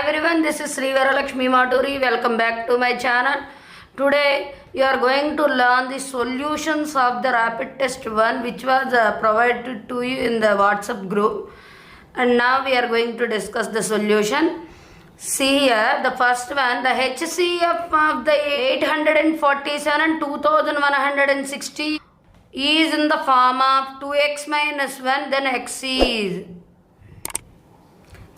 everyone, this is Sri Varalakshmi Maturi. Welcome back to my channel. Today you are going to learn the solutions of the rapid test 1 which was provided to you in the WhatsApp group, and now we are going to discuss the solution. See here, the first one, the HCF of the 847 2160 is in the form of 2x minus 1, then x is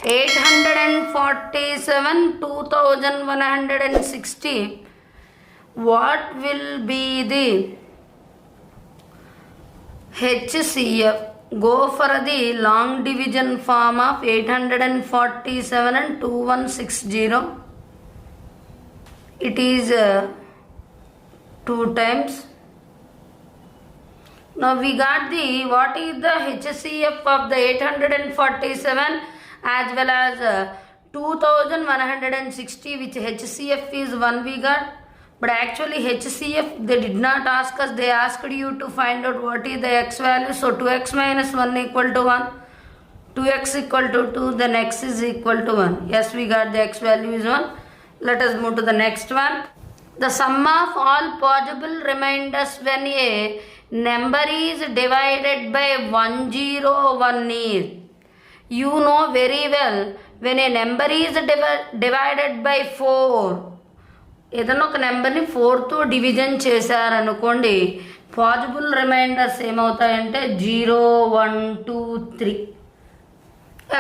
847 2160. What will be the HCF? Go for the long division form of 847 and 2160. It is 2 times. Now we got the what is the HCF of the 847 as well as 2160, which HCF is 1 we got. But actually HCF they did not ask us, they asked you to find out what is the x value. So 2x minus 1 equal to 1, 2x equal to 2, then x is equal to 1. Yes, we got the x value is 1. Let us move to the next one. The sum of all possible remainders when a number is divided by 101 is. You know very well, when a number is divided by 4, ఏదైనా ఒక నెంబర్ని 4తో division చేశారనుకోండి, possible reminders ఏమవుతాయంటే 0, 1, 2, 3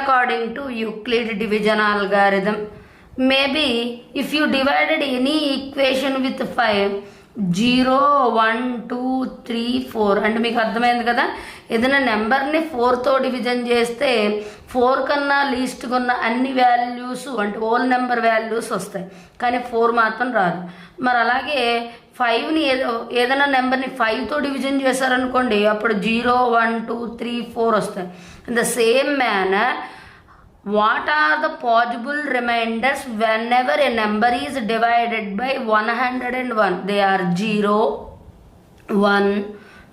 according to Euclid division algorithm. Maybe if you divided any equation with 5, 0, 1, 2, 3, 4 అంటే మీకు అర్థమైంది కదా. ఏదైనా నెంబర్ని 4తో డివిజన్ చేస్తే 4 కన్నా లీస్ట్గా ఉన్న అన్ని వాల్యూస్ అంటే హోల్ నెంబర్ వాల్యూస్ వస్తాయి, కానీ 4 మాత్రం రాదు. మరి అలాగే 5ని ఏదైనా నెంబర్ని 5తో డివిజన్ చేశారనుకోండి, అప్పుడు 0, 1, 2, 3, 4 వస్తాయి. In the same manner, what are the possible remainders whenever a number is divided by 101? They are 0, 1,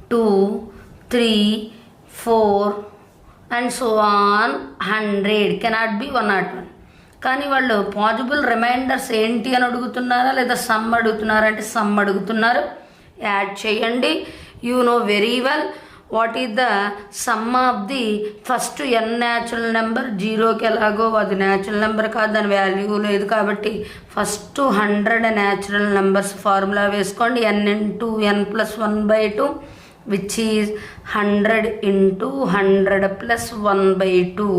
2, 3, 4 and so on. 100 cannot be 101. కానీ వాళ్ళు పాజిబుల్ రిమైండర్స్ ఏంటి అని అడుగుతున్నారా లేదా సమ్ అడుగుతున్నారా అంటే సమ్ అడుగుతున్నారు. యాడ్ చేయండి. You know very well what is the sum of the first n natural number. 0కి ఎలాగో అది న్యాచురల్ నెంబర్ కాదు, దాని వాల్యూ లేదు కాబట్టి ఫస్ట్ 100 న్యాచురల్ నెంబర్స్ ఫార్ములా వేసుకోండి. n into n plus 1/2 which is 100 into 100 plus 1/2.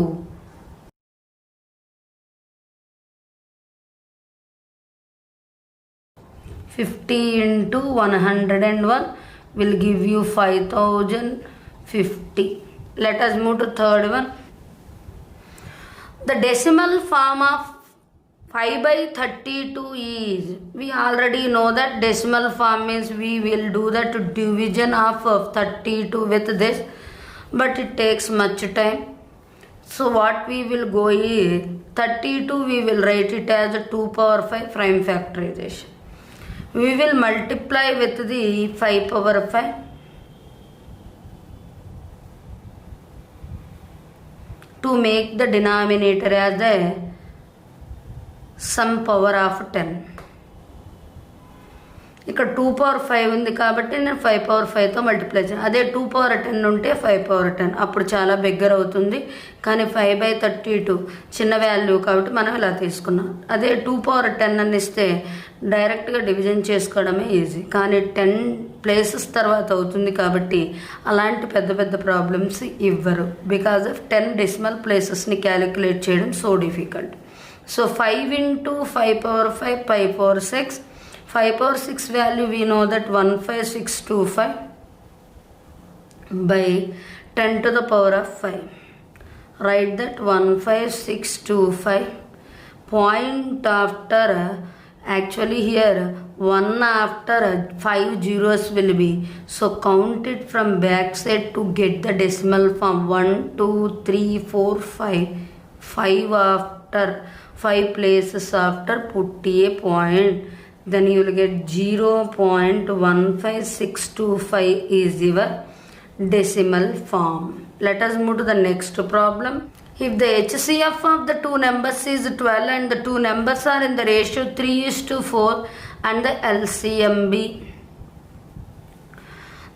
$50 into 101 will give you 5050. Let us move to third one. The decimal form of 5/32 is, we already know that decimal form means we will do that division of 32 with this, but it takes much time. So what we will go is 32 we will write it as a 2 power 5 prime factorization. We will multiply with the 5 power 5. To make the denominator as the sum power of 10. ఇక్కడ 2 power 5 ఉంది కాబట్టి నేను 5 power 5తో multiply చేయాలి. అదే 2 power 10 ఉంటే 5 power 10 అప్పుడు చాలా బిగ్గర అవుతుంది. కానీ 5/32 చిన్న వాల్యూ కాబట్టి మనం ఇలా తీసుకున్నాం. అదే 2 power 10 అని ఇస్తే డైరెక్ట్గా డివిజన్ చేసుకోవడమే ఈజీ, కానీ 10 ప్లేసెస్ తర్వాత అవుతుంది కాబట్టి అలాంటి పెద్ద పెద్ద ప్రాబ్లమ్స్ ఇవ్వరు. బికాజ్ ఆఫ్ 10 డెసిమల్ ప్లేసెస్ని క్యాలిక్యులేట్ చేయడం so difficult. So 5 into 5 power 5, 5 power 6. 5 power 6 value we know that 15625 by 10 to the power of 5. Write that 15625. Point after, actually here 1 after 5 zeros will be. So count it from back side to get the decimal form. 1, 2, 3, 4, 5. 5 after 5 places after put a point. Then you will get 0.15625 is your decimal form. Let us move to the next problem. If the HCF of the two numbers is 12 and the two numbers are in the ratio 3:4 and the LCM be.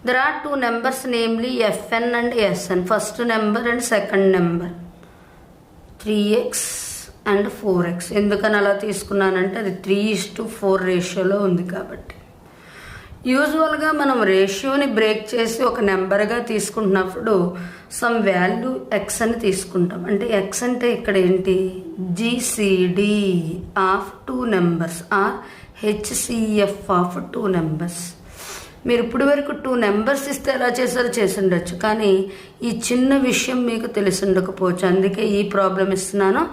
There are two numbers, namely Fn and Sn, first number and second number, 3x and 4x. ఎందుకని అలా తీసుకున్నానంటే అది 3:4 రేషియోలో ఉంది కాబట్టి. యూజువల్గా మనం రేషియోని break చేసి ఒక నెంబర్గా తీసుకుంటున్నప్పుడు సమ్ వాల్యూ ఎక్స్ అని తీసుకుంటాం. అంటే ఎక్స్ అంటే ఇక్కడ ఏంటి, GCD of two numbers or HCF of two numbers. మీరు ఇప్పుడు వరకు టూ నెంబర్స్ ఇస్తే ఎలా చేశారో చేసి ఉండొచ్చు, కానీ ఈ చిన్న విషయం మీకు తెలిసి ఉండకపోవచ్చు. అందుకే ఈ ప్రాబ్లం ఇస్తున్నాను.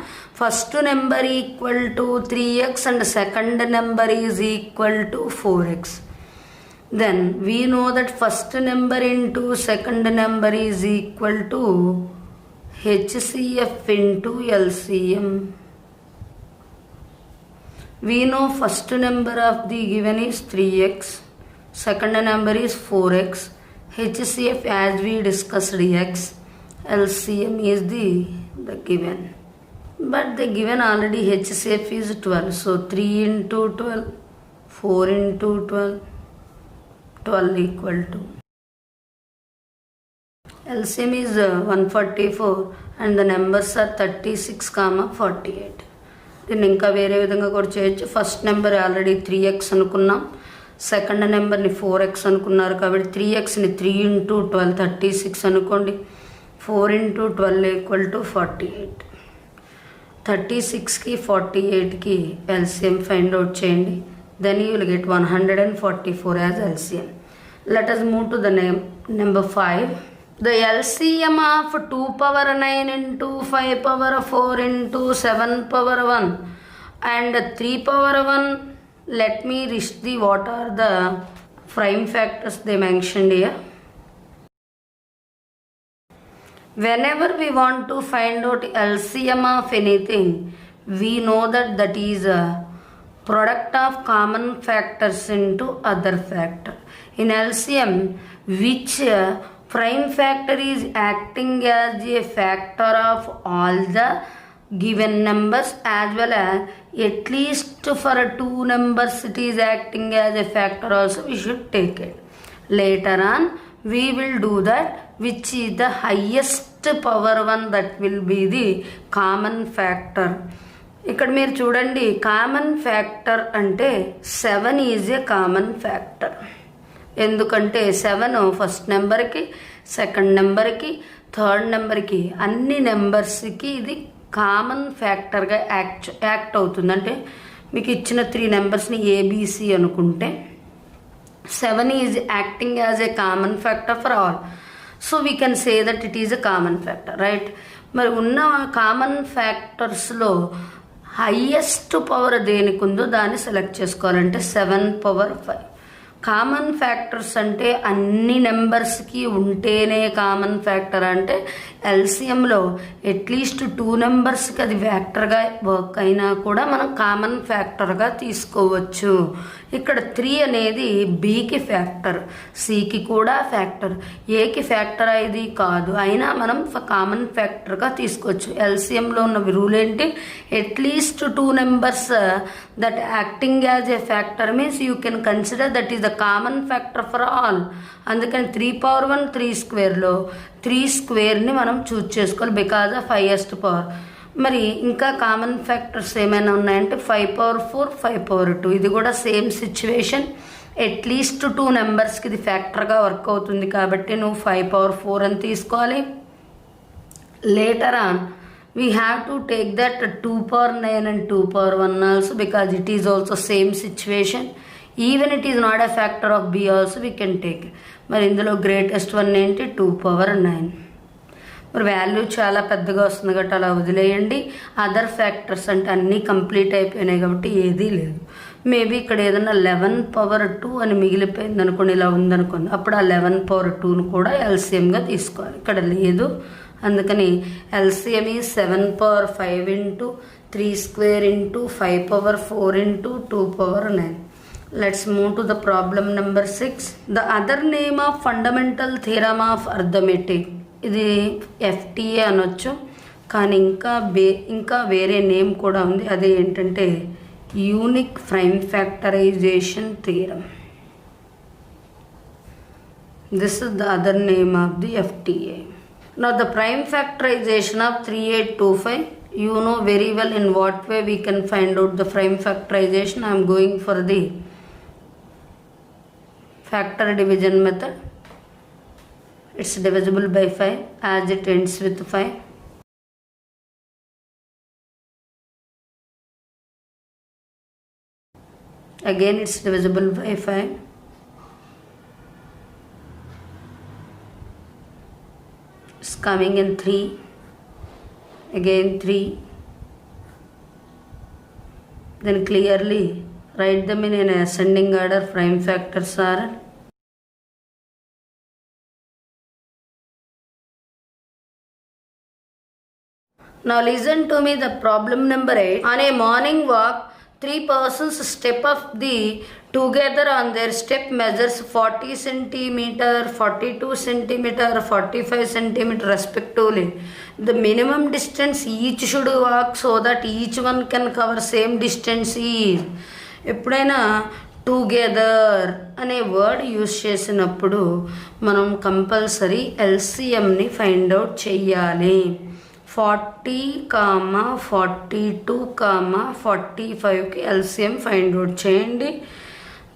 First number equal to 3x and second number is equal to 4x. Then we know that first number into second number is equal to HCF into LCM. We know first number of the given is 3x, second number is 4x, HCF as we discussed x, LCM is the given. But the given already HCF is 12, so 3 into 12, 4 into 12 equal to LCM is 144 and the numbers are 36, 48. దీన్ని ఇంకా వేరే విధంగా కూడా చేయొచ్చు. First number already 3x అనుకున్నాం, second నెంబర్ని 4x అనుకున్నారు కాబట్టి 3xని 3 into 12 36 అనుకోండి, 4 into 12 equal to 48. 36కి 48కి LCM find out చేయండి. Then you will get 144 as LCM. Let us move to the number 5. The LCM of 2 power 9 into 5 power 4 into 7 power 1 and 3 power 1. Let me list the what are the prime factors they mentioned here. Whenever we want to find out LCM of anything, we know that is a product of common factors into other factor. In LCM, which prime factor is acting as a factor of all the given numbers as well as at least for 2 numbers it is acting as a factor also, we should take it. Later on we will do that which is the highest power one, that will be the common factor. ఇక్కడ మీరు చూడండి, common factor అంటే 7 is a common factor. ఎందుకంటే 7 first నెంబర్కి, second నెంబర్కి, third నెంబర్కి, అన్ని నెంబర్స్కి ఇది కామన్ ఫ్యాక్టర్గా యాక్ట్ అవుతుంది. అంటే మీకు ఇచ్చిన 3 నెంబర్స్ని ఏబిసి అనుకుంటే 7 is acting as a common factor for all. So we can say that it is a common factor, right. మరి ఉన్న కామన్ ఫ్యాక్టర్స్లో హైయెస్ట్ పవర్ దేనికి ఉందో దాన్ని సెలెక్ట్ చేసుకోవాలంటే 7 power 5. కామన్ ఫ్యాక్టర్స్ అంటే అన్ని నెంబర్స్కి ఉంటేనే కామన్ ఫ్యాక్టర్. అంటే ఎల్సిఎంలో అట్లీస్ట్ 2 నెంబర్స్కి అది ఫ్యాక్టర్గా వర్క్ అయినా కూడా మనం కామన్ ఫ్యాక్టర్గా తీసుకోవచ్చు. ఇక్కడ 3 అనేది బికి ఫ్యాక్టర్, సికి కూడా ఫ్యాక్టర్, ఏకి ఫ్యాక్టర్ ఇది కాదు, అయినా మనం కామన్ ఫ్యాక్టర్గా తీసుకోవచ్చు. ఎల్సిఎంలో ఉన్న రూల్ ఏంటి, at least 2 numbers that acting as a factor means you can consider that is the common factor for all. అందుకని 3 power 1 3 squareలో 3 squareని మనం చూజ్ చేసుకోవాలి బికాజ్ ఆఫ్ హైయెస్ట్ పవర్. మరి ఇంకా కామన్ ఫ్యాక్టర్స్ ఏమైనా ఉన్నాయంటే 5 power 4 5 power 2, ఇది కూడా సేమ్ సిచ్యువేషన్. అట్లీస్ట్ 2 నెంబర్స్కి ఇది ఫ్యాక్టర్గా వర్క్ అవుతుంది కాబట్టి నువ్వు 5 power 4 అని తీసుకోవాలి. Later on we have to take that 2 power 9 and 2 power 1 also because it is also same situation. Even it is not a factor of b also we can take. మరి ఇందులో greatest one ఏంటి, 2 power 9. మరి value చాలా పెద్దగా వస్తుంది కాబట్టి అలా వదిలేయండి. అదర్ ఫ్యాక్టర్స్ అంటే అన్నీ కంప్లీట్ అయిపోయినాయి కాబట్టి ఏదీ లేదు. మేబీ ఇక్కడ ఏదైనా 11 power 2 అని మిగిలిపోయింది అనుకోండి, ఇలా ఉందనుకోండి, అప్పుడు ఆ 11 power 2ను కూడా ఎల్సిఎంగా తీసుకోవాలి. ఇక్కడ లేదు, అందుకని ఎల్సిఎం ఈ 7 power 5 into 3 square into 5 power 4 into 2 power 9. Let's move to the problem number 6. The other name of fundamental theorem of arithmetic, ఇది FTA అనొచ్చు. కానీ ఇంకా వేరే నేమ్ కూడా ఉంది. అదే ఏంటంటే unique prime factorization theorem. This is the other name of the FTA. Now the prime factorization of 3825, you know very well in what way we can find out the prime factorization. I am going for the factor division method. It's divisible by 5 as it ends with 5. Again it's divisible by 5. It's coming in 3. Again 3. Then clearly write them in an ascending order. Prime factors are now listen to me the problem number 8. On a morning walk, 3 persons step up together on their step measures 40 centimeter, 42 centimeter, 45 centimeter respectively. The minimum distance each should walk so that each one can cover same distance is. ఎప్పుడైనా together అనే word use చేసినప్పుడు మనం compulsory ఎల్సిఎంని find out చెయ్యాలి. 40, 42, 45కి LCM find out చేయండి.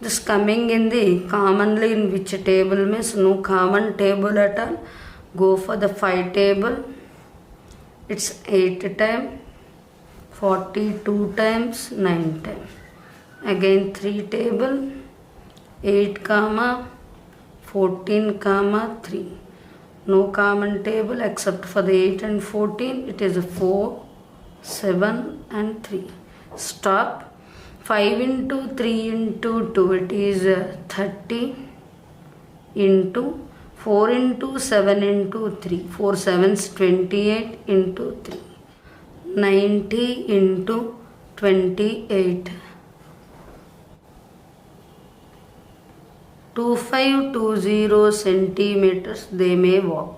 This coming in the commonly in which table means no common table at all. Go for the 5 table. It's 8 times, 42 times, 9 times. Again 3 table, 8, 14, 3. No common table except for the 8 and 14. It is 4, 7 and 3. Stop. 5 into 3 into 2. It is 30 into 4 into 7 into 3. 4 7s 28 into 3. 90 into 28. 2520 centimeters they may walk.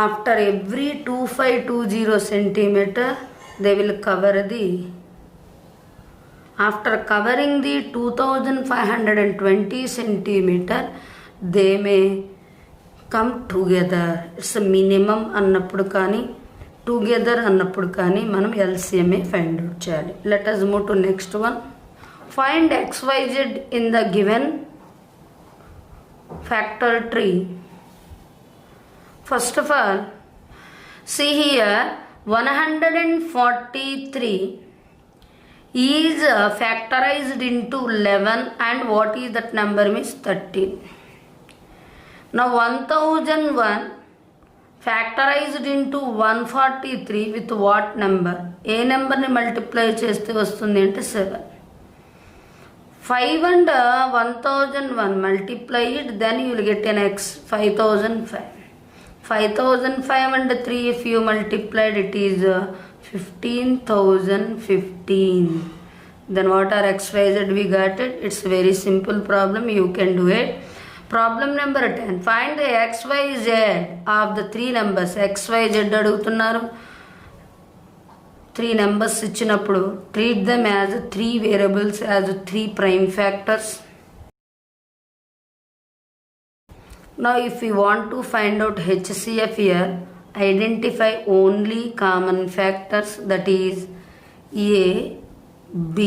After every 2520 centimeter they will cover after covering the 2520 centimeter they may come together. It's a minimum అన్నప్పుడు కానీ together అన్నప్పుడు కానీ మనం ఎల్సిఎంఏ find out చేయాలి. Let us move to next one. Find xyz in the given factor tree. First of all, see here 143 is factorized into 11 and what is that number means 13. Now 1001 factorized into 143 with what number? ఏ నెంబర్ని multiply చేస్తే వస్తుంది అంటే 7. 5 and 1001 multiply it, then you will get an x 5005. 5005 and 3 if you multiplied it is 15,015. Then what are xyz we got it? It's a very simple problem, you can do it. Problem number 10. Find the xyz of the 3 numbers. xyz అడుగుతున్నారు. 3 numbers ఇచ్చినప్పుడు treat them as 3 variables as 3 prime factors. Now if we want to find out HCF here, identify only common factors, that is A, B,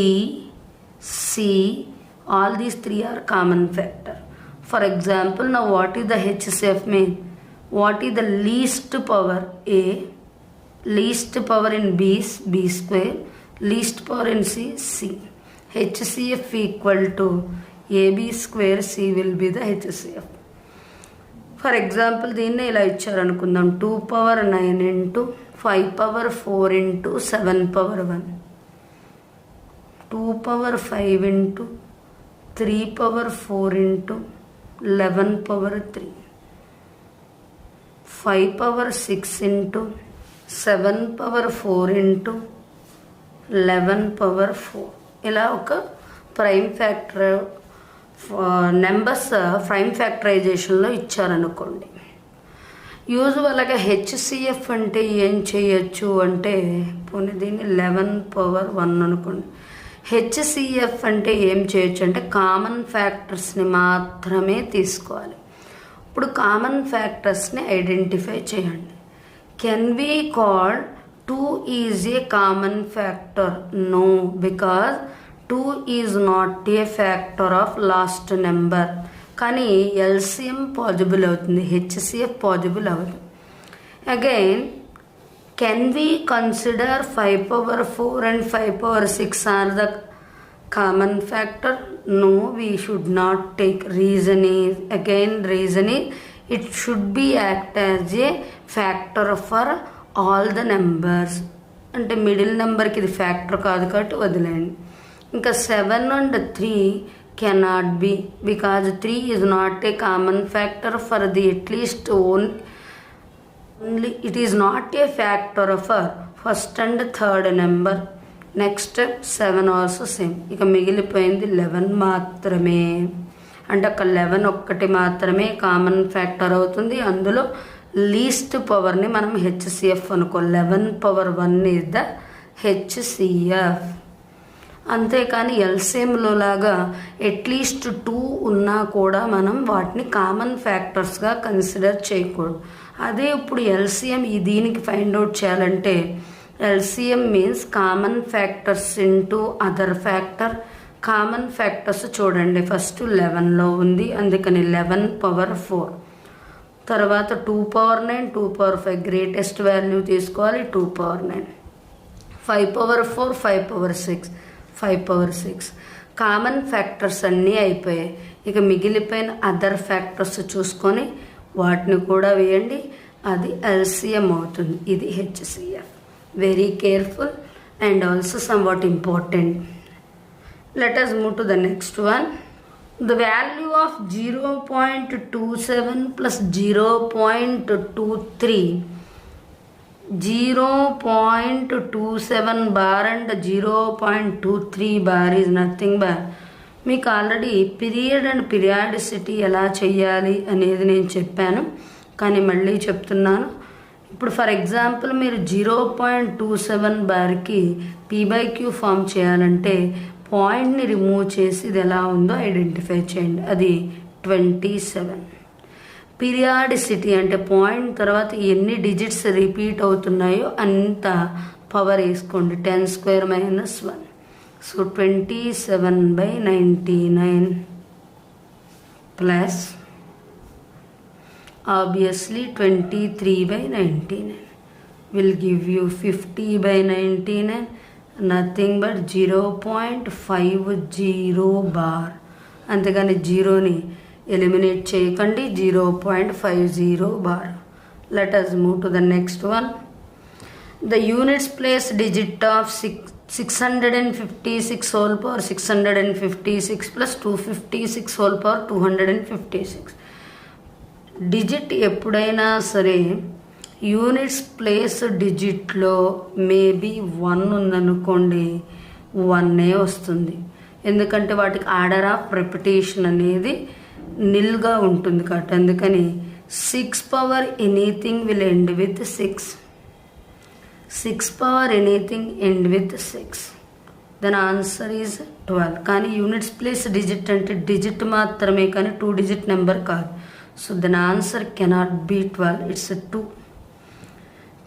C, all these 3 are common factor. For example, now what is the HCF mean? What is the least power? A. Least power in B is B square. Least power in C is C. HCF equal to AB square C will be the HCF. For example, దీన్ని ఇలా ఇచ్చారనుకుందాం. 2 power 9 into 5 power 4 into 7 power 1. 2 power 5 into 3 power 4 into 11 power 3. 5 power 6 into 7 power 4 into 11 power 4. ఇలా ఒక prime factor numbers prime ఫ్యాక్టరైజేషన్లో ఇచ్చారనుకోండి. యూజువల్గా HCF అంటే ఏం చేయొచ్చు అంటే పోనీ దీన్ని 11^1 అనుకోండి. హెచ్సిఎఫ్ అంటే ఏం చేయొచ్చు అంటే కామన్ ఫ్యాక్టర్స్ని మాత్రమే తీసుకోవాలి. ఇప్పుడు కామన్ ఫ్యాక్టర్స్ని ఐడెంటిఫై చేయండి. Can we call 2 is a common factor? No, because 2 is not a factor of last number. కానీ ఎల్సిఎం పాజిబుల్ అవుతుంది, హెచ్సిఎఫ్ పాజిబుల్ అవ్వదు. Again can we consider 5^4 and 5/6 are the common factor? No, we should not take. Reason is it should be act as a factor for all the numbers. అంటే middle నెంబర్కి ఇది factor కాదు కాబట్టి వదిలేండి. ఇంకా 7 and 3 cannot be because 3 is not a common factor for the at least only it is not a factor for first and third number. Next 7 also same. ఇక మిగిలిపోయింది 11 మాత్రమే. అంటే అక్కడ 11 ఒక్కటి మాత్రమే కామన్ ఫ్యాక్టర్ అవుతుంది. అందులో లీస్ట్ పవర్ని మనం హెచ్సిఎఫ్ అనుకో. 11^1 ఈజ్ ద హెచ్సిఎఫ్. అంతేకాని ఎల్సిఎంలో లాగా అట్లీస్ట్ 2 ఉన్నా కూడా మనం వాటిని కామన్ ఫ్యాక్టర్స్గా కన్సిడర్ చేయకూడదు. అదే ఇప్పుడు ఎల్సిఎం దీనికి ఫైండ్ అవుట్ చేయాలంటే LCM means common factors into other factor. Common factors చూడండి, ఫస్ట్ 11లో ఉంది, అందుకని 11^4. తర్వాత 2^9, 2^5 గ్రేటెస్ట్ వాల్యూ తీసుకోవాలి 2^9. 5^4, 5/6, 5/6. కామన్ ఫ్యాక్టర్స్ అన్నీ అయిపోయాయి. ఇక మిగిలిపోయిన అదర్ ఫ్యాక్టర్స్ చూసుకొని వాటిని కూడా వేయండి, అది LCM అవుతుంది. ఇది HCF. Very careful and also somewhat important. Let us move to the next one. The value of 0.27 plus 0.23, 0.27 bar and 0.23 bar is nothing but మీకు ఆల్రెడీ పీరియడ్ అండ్ పీరియాడిసిటీ ఎలా చేయాలి అనేది నేను చెప్పాను, కానీ మళ్ళీ చెప్తున్నాను. ఇప్పుడు ఫర్ ఎగ్జాంపుల్ మీరు 0.27 బార్కి P/Q ఫామ్ చేయాలంటే పాయింట్ని రిమూవ్ చేసి ఇది ఎలా ఉందో ఐడెంటిఫై చేయండి. అది 27. పీరియాడిసిటీ అంటే పాయింట్ తర్వాత ఎన్ని డిజిట్స్ రిపీట్ అవుతున్నాయో అంత పవర్ వేసుకోండి. 10² - 1. So 27/99 plus obviously 23/99 will give you 50/99, nothing but 0.50 bar. అంతేగాని జీరోని ఎలిమినేట్ చేయకండి, 0.50 bar. Let us move to the next one. The units place digit of 656 whole power 656 plus 256 whole power 256. Digit ఎప్పుడైనా సరే units place డిజిట్లో maybe 1 ఉందనుకోండి, 1 వస్తుంది. ఎందుకంటే వాటికి order of repetition అనేది నిల్గా ఉంటుంది కాబట్టి. అందుకని 6 power anything will end with 6. 6 power anything end with 6. Then answer is 12. కానీ యూనిట్స్ ప్లేస్ డిజిట్ అంటే డిజిట్ మాత్రమే, కానీ 2 డిజిట్ నెంబర్ కాదు. So the answer cannot be 12, it's a 2.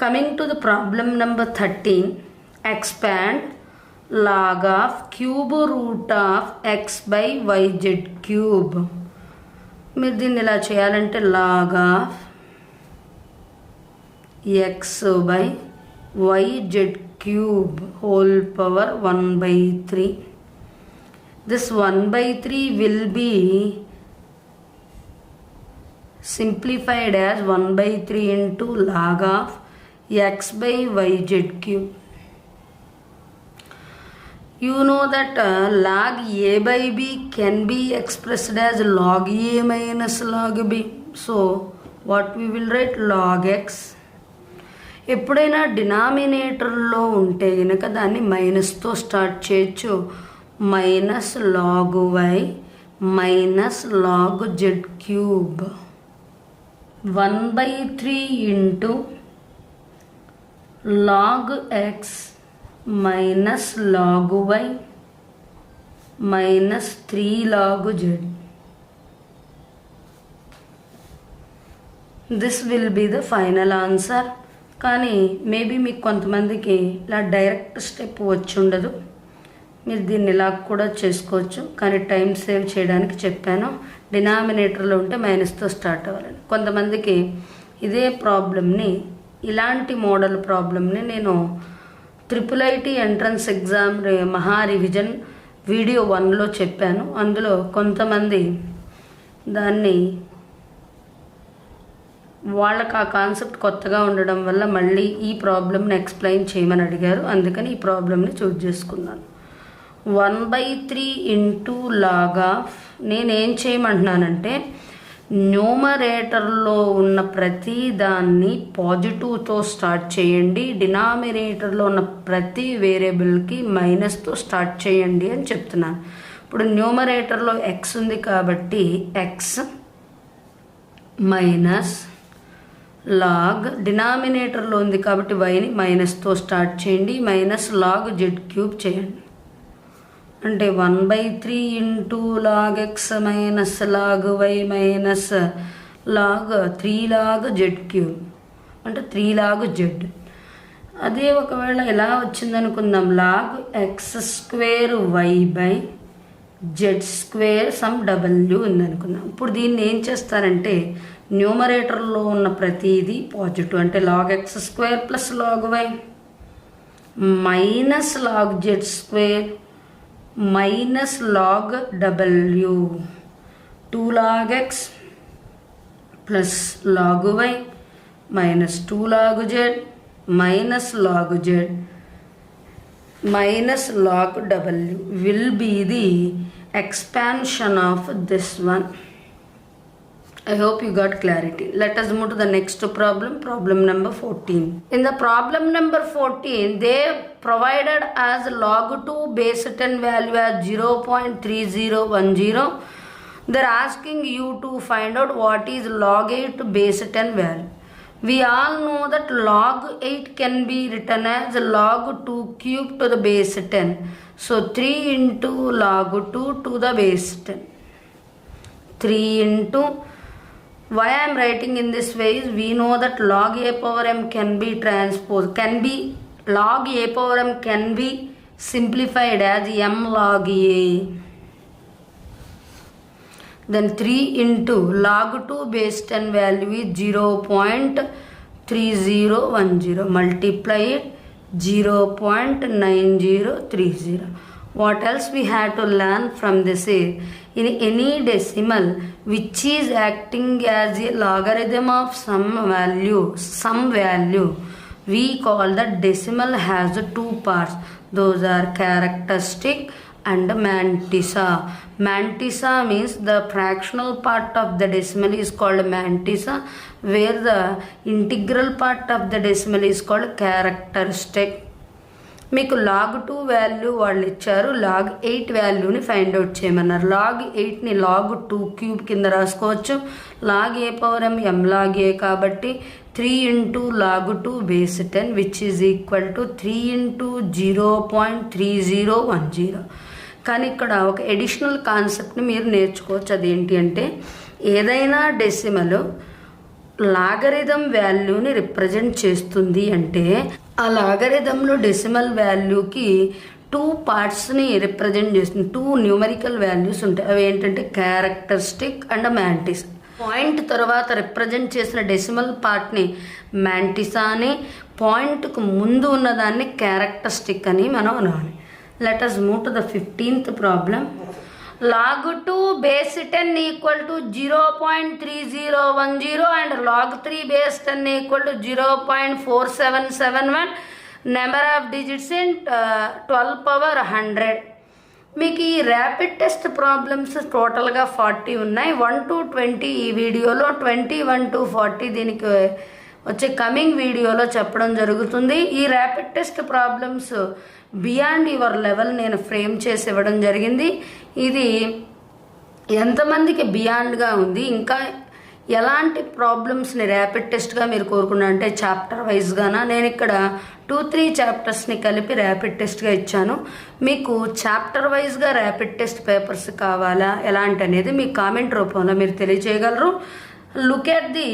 Coming to the problem number 13, expand log of cube root of x by yz cube. మీరు దీన్ని ఇలా చేయాలంటే log of x by yz cube whole power 1/3. This 1/3 will be simplified as 1/3 into log of x by yz cube. You know that log a by b can be expressed as log a minus log b. So what we will write? Log x. ఎప్పుడైనా డినామినేటర్లో ఉంటే కనుక దాన్ని మైనస్తో start చేయొచ్చు. Minus log y minus log z cube. 1/3 into log x minus log y minus 3 log z. This will be the final answer. కానీ maybe మీకు కొంతమందికి ఇలా డైరెక్ట్ స్టెప్ వచ్చి ఉండదు, మీరు దీన్ని ఇలా కూడా చేసుకోవచ్చు. కానీ టైం సేవ్ చేయడానికి చెప్పాను. డినామినేటర్లో ఉంటే మైనస్తో స్టార్ట్ అవ్వాలని. కొంతమందికి ఇదే ప్రాబ్లమ్ని, ఇలాంటి మోడల్ ప్రాబ్లమ్ని నేను IIIT ఎంట్రన్స్ ఎగ్జామ్ మహా రివిజన్ వీడియో 1లో చెప్పాను. అందులో కొంతమంది దాన్ని వాళ్ళకి ఆ కాన్సెప్ట్ కొత్తగా ఉండడం వల్ల మళ్ళీ ఈ ప్రాబ్లమ్ని ఎక్స్ప్లెయిన్ చేయమని అడిగారు. అందుకని ఈ ప్రాబ్లమ్ని చూస్ చేసుకున్నాను. 1/3 into log ఆఫ్, నేనేం చేయమంటున్నానంటే న్యూమరేటర్లో ఉన్న ప్రతి దాన్ని పాజిటివ్తో స్టార్ట్ చేయండి, డినామినేటర్లో ఉన్న ప్రతి వేరియబుల్కి మైనస్తో స్టార్ట్ చేయండి అని చెప్తున్నాను. ఇప్పుడు న్యూమరేటర్లో ఎక్స్ ఉంది కాబట్టి ఎక్స్ మైనస్ లాగ్, డినామినేటర్లో ఉంది కాబట్టి వైని మైనస్తో స్టార్ట్ చేయండి, మైనస్ లాగ్ జెడ్ క్యూబ్ చేయండి. అంటే 1/3 into log x minus log y minus log 3 log z cube అంటే 3 log z. అదే ఒకవేళ ఎలా వచ్చిందనుకుందాం, log x square y by z square some W ఉందనుకుందాం. ఇప్పుడు దీన్ని ఏం చేస్తారంటే న్యూమరేటర్లో ఉన్న ప్రతిదీ పాజిటివ్, అంటే log x square plus log y minus log z square minus log డబ్ల్యూ 2 log x plus log y minus 2 log z minus log z minus log w will be the expansion of this one. I hope you got clarity. Let us move to the next problem, problem number 14. In the problem number 14, they provided as log 2 base 10 value as 0.3010. They are asking you to find out what is log 8 base 10 value. We all know that log 8 can be written as log 2 cube to the base 10. So 3 into log 2 to the base 10. 3 into, why I am writing in this way is we know that log a power m can be transposed, log a power m can be simplified as m log a. Then 3 into log 2 base 10 value is 0.3010. Multiply it 0.9030. What else we have to learn from this is, in any decimal which is acting as a logarithm of some value, we call that decimal has two parts. Those are characteristic and mantissa. Mantissa means the fractional part of the decimal is called mantissa, where the integral part of the decimal is called characteristic. మీకు log 2 value వాళ్ళు ఇచ్చారు, log 8 వాల్యూని find out చేయమన్నారు. Log 8ని log 2 cube కింద రాసుకోవచ్చు. Log ఏ power ఎం ఎం log ఏ కాబట్టి 3 into log 2 base 10 which is equal to 3 into 0.3010. కానీ ఇక్కడ ఒక ఎడిషనల్ కాన్సెప్ట్ని మీరు నేర్చుకోవచ్చు. అదేంటి అంటే ఏదైనా డెసిమల్ లాగరిథం వాల్యూని రిప్రజెంట్ చేస్తుంది అంటే ఆ లాగరిథంలో డెసిమల్ వాల్యూకి 2 పార్ట్స్ని రిప్రజెంట్ చేస్తుంది. 2 న్యూమరికల్ వాల్యూస్ ఉంటాయి. అవి ఏంటంటే క్యారెక్టరిస్టిక్ అండ్ మ్యాంటిస్. పాయింట్ తర్వాత రిప్రజెంట్ చేసిన డెసిమల్ పార్ట్ని మ్యాంటిసా అని, పాయింట్కు ముందు ఉన్నదాన్ని క్యారెక్టరిస్టిక్ అని మనం అనాలి. Let us move to the 15th problem. Log 2 base 10 equal to 0.3010 and log 3 base 10 equal to 0.4771. Number of digits in 12 power 100. మీకు ఈ ర్యాపిడ్ టెస్ట్ ప్రాబ్లమ్స్ టోటల్గా 40 ఉన్నాయి. 1 to 20 ఈ వీడియోలో, 21 to 40 దీనికి వచ్చే కమింగ్ వీడియోలో చెప్పడం జరుగుతుంది. ఈ rapid test problems beyond your level నేను ఫ్రేమ్ చేసి ఇవ్వడం జరిగింది. ఇది ఎంతమందికి బియాండ్గా ఉంది, ఇంకా ఎలాంటి ప్రాబ్లమ్స్ని ర్యాపిడ్ టెస్ట్గా మీరు కోరుకున్నారంటే చాప్టర్ వైజ్గానా, నేను ఇక్కడ 2-3 చాప్టర్స్ని కలిపి ర్యాపిడ్ టెస్ట్గా ఇచ్చాను. మీకు చాప్టర్ వైజ్గా ర్యాపిడ్ టెస్ట్ పేపర్స్ కావాలా ఎలాంటి అనేది మీ కామెంట్ రూపంలో మీరు తెలియజేయగలరు. Look at the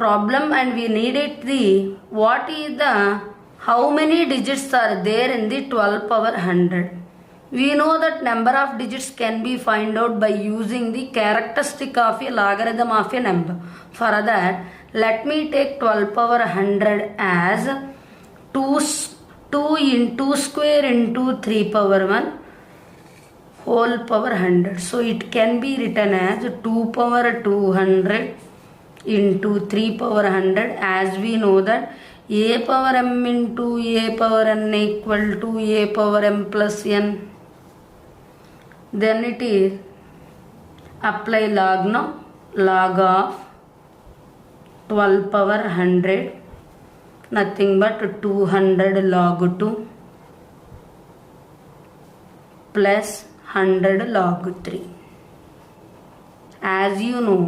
problem and we need it the what is the how many digits are there in the 12 power 100. We know that number of digits can be find out by using the characteristic of a logarithm of a number. For that, let me take 12 power 100 as 2 into square into 3 power 1 whole power 100. So it can be written as 2 power 200 into 3 power 100. As we know that a power m into a power n equal to a power m plus n. Then it is apply log now, log of 12 power 100 nothing but 200 log 2 plus 100 log 3. As you know,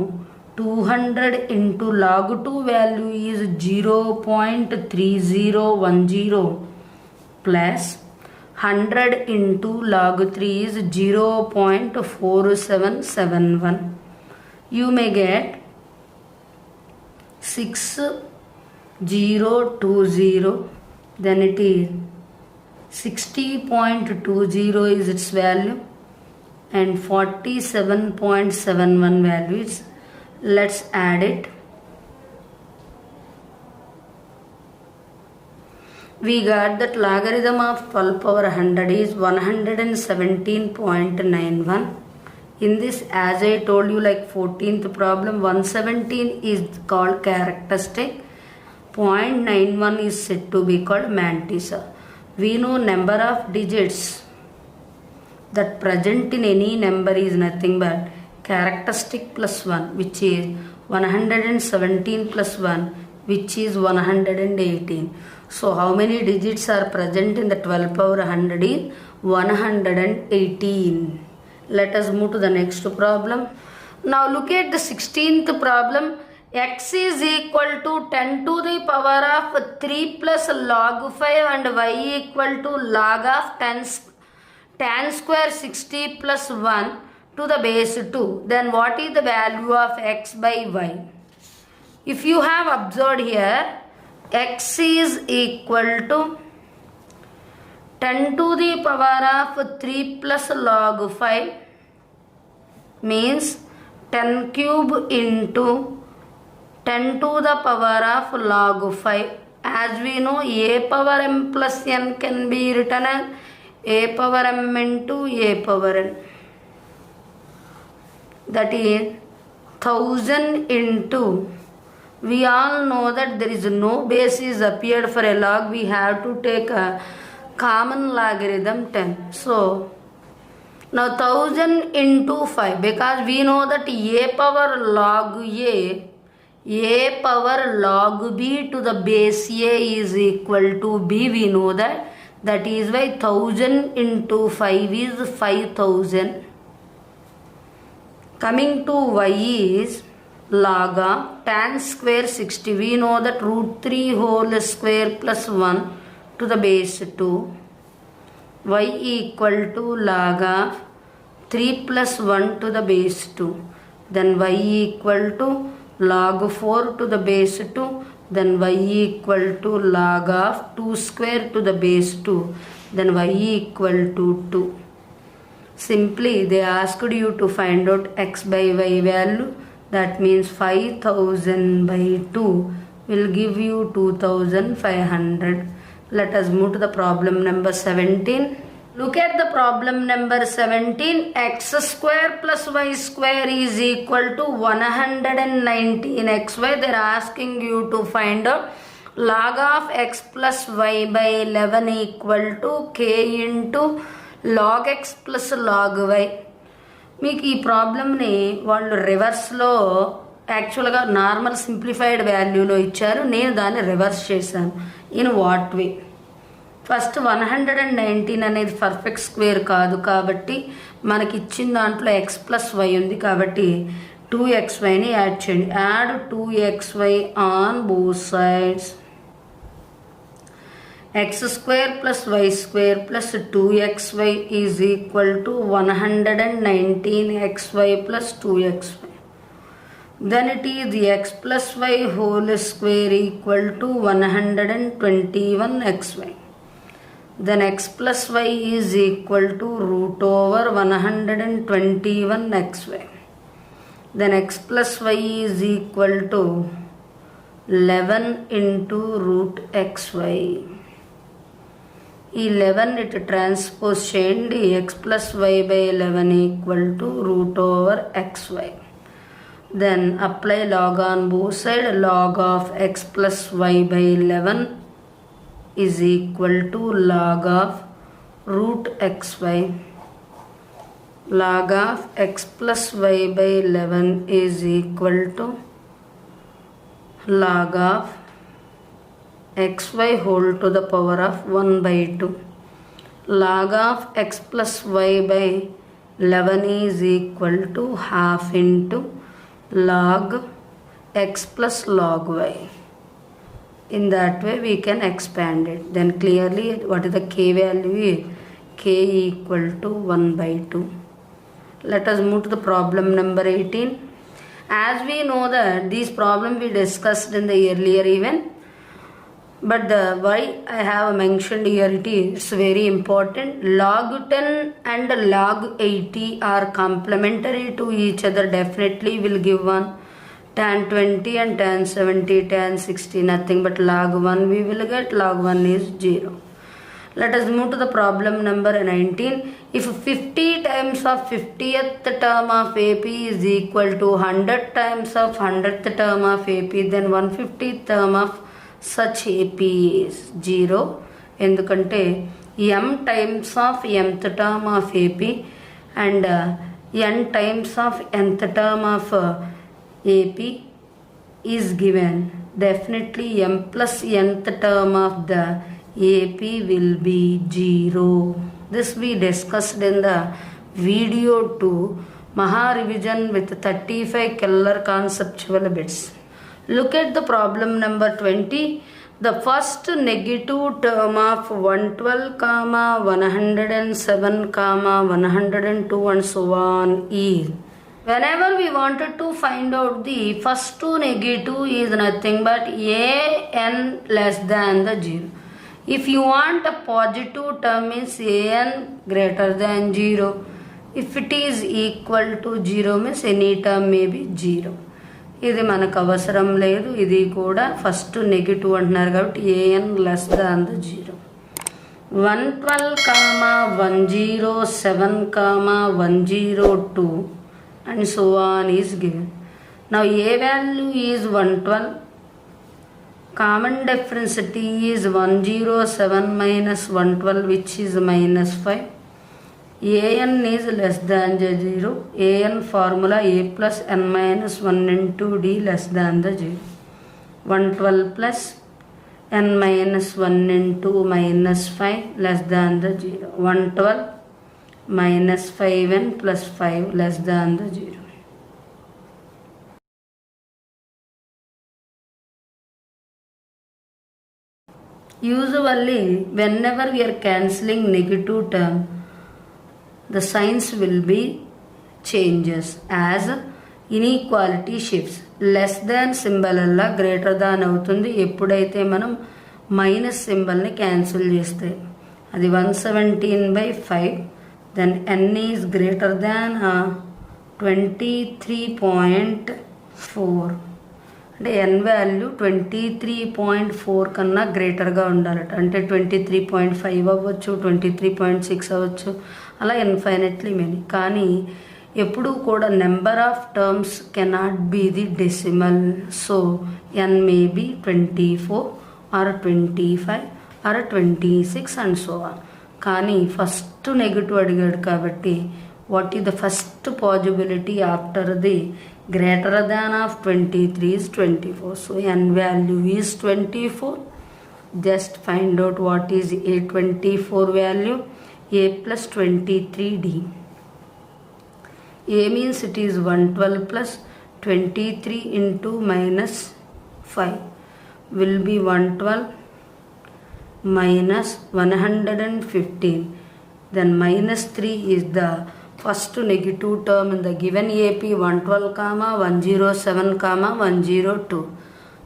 200 into log 2 value is 0.3010 plus 100 into log 3 is 0.4771. You may get 6020. Then it is 60.20 is its value and 47.71 values. Let's add it. We got that logarithm of 12 power 100 is 117.91. In this, as I told you, like 14th problem, 117 is called characteristic, 0.91 is said to be called mantissa. We know number of digits that present in any number is nothing but characteristic plus 1, which is 117 plus 1, which is 118. So how many digits are present in the 12 power 100 is 118. Let us move to the next problem. Now look at the 16th problem. X is equal to 10 to the power of 3 plus log 5 and y equal to log of tan square 60 plus 1 to the base 2. Then what is the value of x by y? If you have observed here, x is equal to 10 to the power of 3 plus log 5 means 10 cube into 10 to the power of log 5. As we know, a power m plus n can be written as a power m into a power n. That is 1000 into, we all know that there is no basis appeared for a log. We have to take a common logarithm 10. So now 1000 into 5, because we know that a power log a power log b to the base a is equal to b. We know that. That is why 1000 into 5 is 5000. Coming to y is log of tan square 60. We know that root 3 whole square plus 1 to the base 2. Y equal to log of 3 plus 1 to the base 2. Then y equal to log 4 to the base 2. Then y equal to log of 2 square to the base 2. Then y equal to 2. Simply they asked you to find out x by y value. That means 5000 by 2 will give you 2500. Let us move to the problem number 17. Look at the problem number 17. X square plus y square is equal to 119xy. They are asking you to find out log of x plus y by 11 equal to k into log x plus log y. మీకు ఈ ప్రాబ్లమ్ని వాళ్ళు రివర్స్లో యాక్చువల్గా normal simplified వాల్యూలో ఇచ్చారు. నేను దాన్ని reverse చేశాను. In what way? ఫస్ట్ 119 అనేది పర్ఫెక్ట్ స్క్వేర్ కాదు కాబట్టి మనకి ఇచ్చిన దాంట్లో ఎక్స్ ప్లస్ వై ఉంది కాబట్టి 2xyని యాడ్ చేయండి. Add 2xy on both sides. x square plus y square plus 2xy is equal to 119xy plus 2xy. Then it is x plus y whole square equal to 121xy. Then x plus y is equal to root over 121xy. Then x plus y is equal to 11 into root xy. 11 it transpose చేయండి. x plus y by 11 equal to root over xy. Then apply log on both sides. Log of x plus y by 11 is equal to log of root xy. Log of x plus y by 11 is equal to log of xy whole to the power of 1 by 2. Log of x plus y by 11 is equal to half into log x plus log y. In that way we can expand it. Then clearly what is the k value? K equal to 1 by 2. Let us move to the problem number 18. As we know that these problems we discussed in the earlier event, but why I have mentioned here, it is very important. Log 10 and log 80 are complementary to each other. Definitely will give one. Tan 20 and tan 70, tan 60, nothing but log 1 we will get. Log 1 is 0. Let us move to the problem number 19. If 50 times of 50th term of AP is equal to 100 times of 100th term of AP, then 150th term of such AP is 0. ఎందుకంటే m times of mth term of AP and n times of nth term of AP is given. Definitely m plus nth term of the AP will be 0. This we discussed in the video 2 Maha revision with 35 Keller conceptual bits. Look at the problem number 20. The first negative term of 112, 107, 102 and so on is. Whenever we wanted to find out the first two negative is nothing but an less than the 0. If you want a positive term means an greater than 0. If it is equal to 0 means any term may be 0. ఇది మనకు అవసరం లేదు. ఇది కూడా first negative అంటున్నారు కాబట్టి an less than the 0. 112, 107, 102 and so on is given. Now a value is 112. Common difference t is 107 minus 112 which is minus 5. an is less than the 0. An formula a plus n minus 1 into d less than the 0. 112 plus n minus 1 into minus 5 less than the 0. 112 minus 5n plus 5 less than the 0. Usually whenever we are cancelling negative term, the signs will be changes as inequality shifts. Less than symbol alla greater than అవుతుంది ఎప్పుడైతే మనం minus సింబల్ని cancel చేస్తే. అది 117/5. then n is greater than 23.4. అంటే n value 23.4 కన్నా గ్రేటర్గా ఉండాలట. అంటే 23.5 అవ్వచ్చు, 23.6 అవ్వచ్చు, అలా ఇన్ఫైనెట్లీ మెనీ. కానీ ఎప్పుడూ కూడా number of terms cannot be the decimal. So n may be 24 or 25 or 26 and so on. కానీ ఫస్ట్ నెగిటివ్ అడిగాడు కాబట్టి what is the first possibility after the greater than of 23 is 24. So n value is 24. Just find out what is a 24 value. A plus 23d. A means it is 112 plus 23 into minus 5 will be 112 minus 115. Then minus 3 is the first negative term in the given AP 112, 107, 102.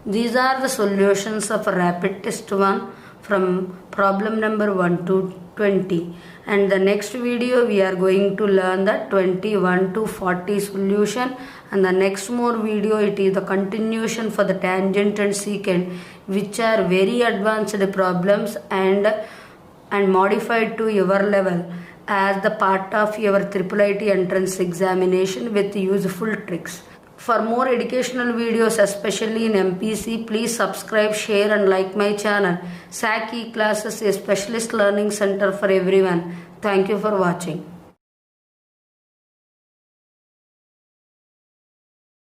These are the solutions of rapid test 1 from problem number 1 to 20. And the next video we are going to learn the 21 to 40 solution, and the next more video it is the continuation for the tangent and secant, which are very advanced problems and modified to your level as the part of your IIIT entrance examination with useful tricks. For more educational videos, especially in MPC, please subscribe, share and like my channel. SAC E-Classes, a specialist learning center for everyone. Thank you for watching.